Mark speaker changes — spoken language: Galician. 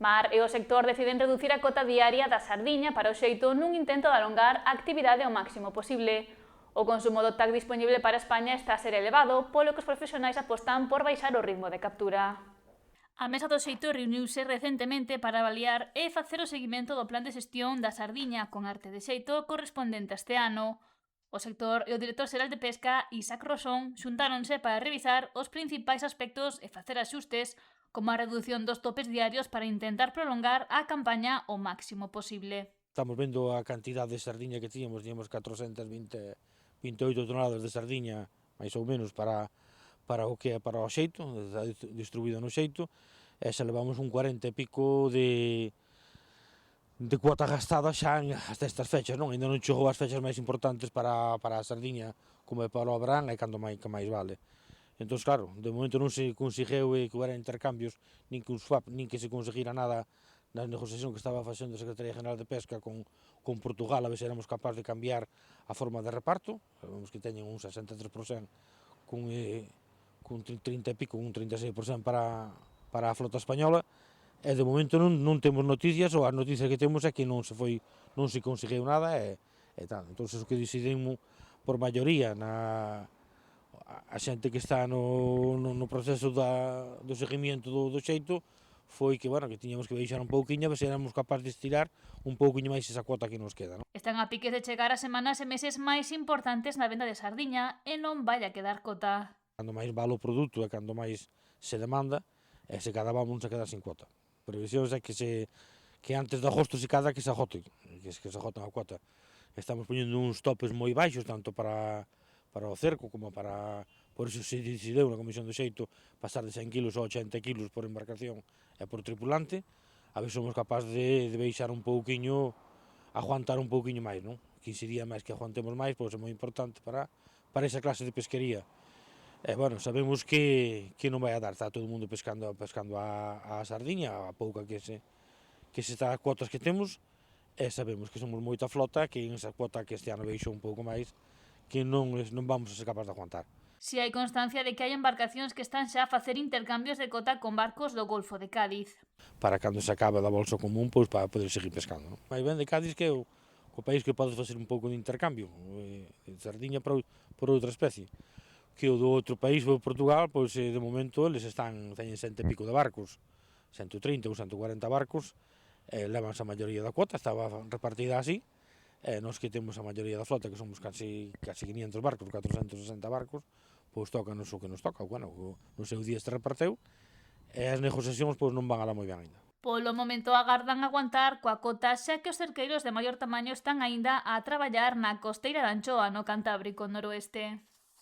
Speaker 1: Mar e o sector deciden reducir a cota diaria da sardiña para o xeito nun intento de alongar a actividade ao máximo posible. O consumo do TAC disponible para España está a ser elevado, polo que os profesionais apostan por baixar o ritmo de captura. A Mesa do Xeito reuniuse recentemente para avaliar e facer o seguimento do plan de xestión da sardiña con arte de xeito correspondente a este ano. O sector e o director xeral de Pesca, Isaac Rosón, xuntáronse para revisar os principais aspectos e facer axustes, como a reducción dos topes diarios para intentar prolongar a campaña o máximo posible.
Speaker 2: Estamos vendo a cantidade de sardiña que tínhamos 428 toneladas de sardiña, máis ou menos, para o que é para o xeito, distribuído no xeito, e xa levamos un 40 e pico de cuota gastada xa hasta estas fechas, non? Ainda non chegou as fechas máis importantes para a sardiña, como é para o verán, e cando máis vale. Entón, claro, de momento non se conseguiu que houbera intercambios, nin que un swap, nin que se conseguira nada na negociación que estaba facendo a Secretaría General de Pesca con Portugal, a ver se éramos capaz de cambiar a forma de reparto. Sabemos que teñen un 63% cun 30 e pico, un 36% para a flota española, e de momento non temos noticias, ou as noticias que temos é que non se conseguiu nada, e tal. Entón, o que decidimos por maioría a xente que está no proceso do seguimento do xeito foi que, bueno, que tiñamos que baixar un pouquiño, a ver se éramos capaces de estirar un pouquiño máis esa cuota que nos queda, non?
Speaker 1: Están a piques de chegar as semanas e meses máis importantes na venda de sardiña e non vai a quedar cota.
Speaker 2: Cando máis vale o produto e cando máis se demanda, e se cada vamos a quedar sin cuota. Previsións é que antes de agosto se cada que se agoten a cuota. Estamos poñendo uns topes moi baixos, tanto para o cerco como para... Por iso se decidiu na Comisión do Xeito pasar de 100 kilos a 80 kilos por embarcación e por tripulante, a ver se somos capaces de baixar un pouquiño, aguantar un pouquiño máis, non? 15 días máis que aguantemos máis, pois é moi importante para esa clase de pesquería. E, bueno, sabemos que non vai a dar, está todo o mundo pescando a sardiña, a pouca que se está as cuotas que temos, e sabemos que somos moita flota, que en esa cuota que este ano baixou un pouco máis, que non vamos a ser capaz de aguantar.
Speaker 1: Si hai constancia de que hai embarcacións que están xa a facer intercambios de cota con barcos do Golfo de Cádiz.
Speaker 2: Para cando se acabe da bolsa común, pois para poder seguir pescando. Mais ben de Cádiz que é o país que pode facer un pouco de intercambio, de sardiña por outra especie. Que o do outro país, o Portugal, pois de momento eles teñen 100 e pico de barcos, 130 ou 140 barcos, levanse a maioría da cuota, estaba repartida así, e nós que temos a maioría da flota, que somos casi 500 barcos, 460 barcos, pois toca-nos o que nos toca, bueno, no seu día se reparteu, e as negociacións pois non van alá moi ben ainda.
Speaker 1: Polo momento agardan aguantar coa cota, xa que os cerqueiros de maior tamaño están aínda a traballar na costeira de Anchoa, no Cantábrico noroeste.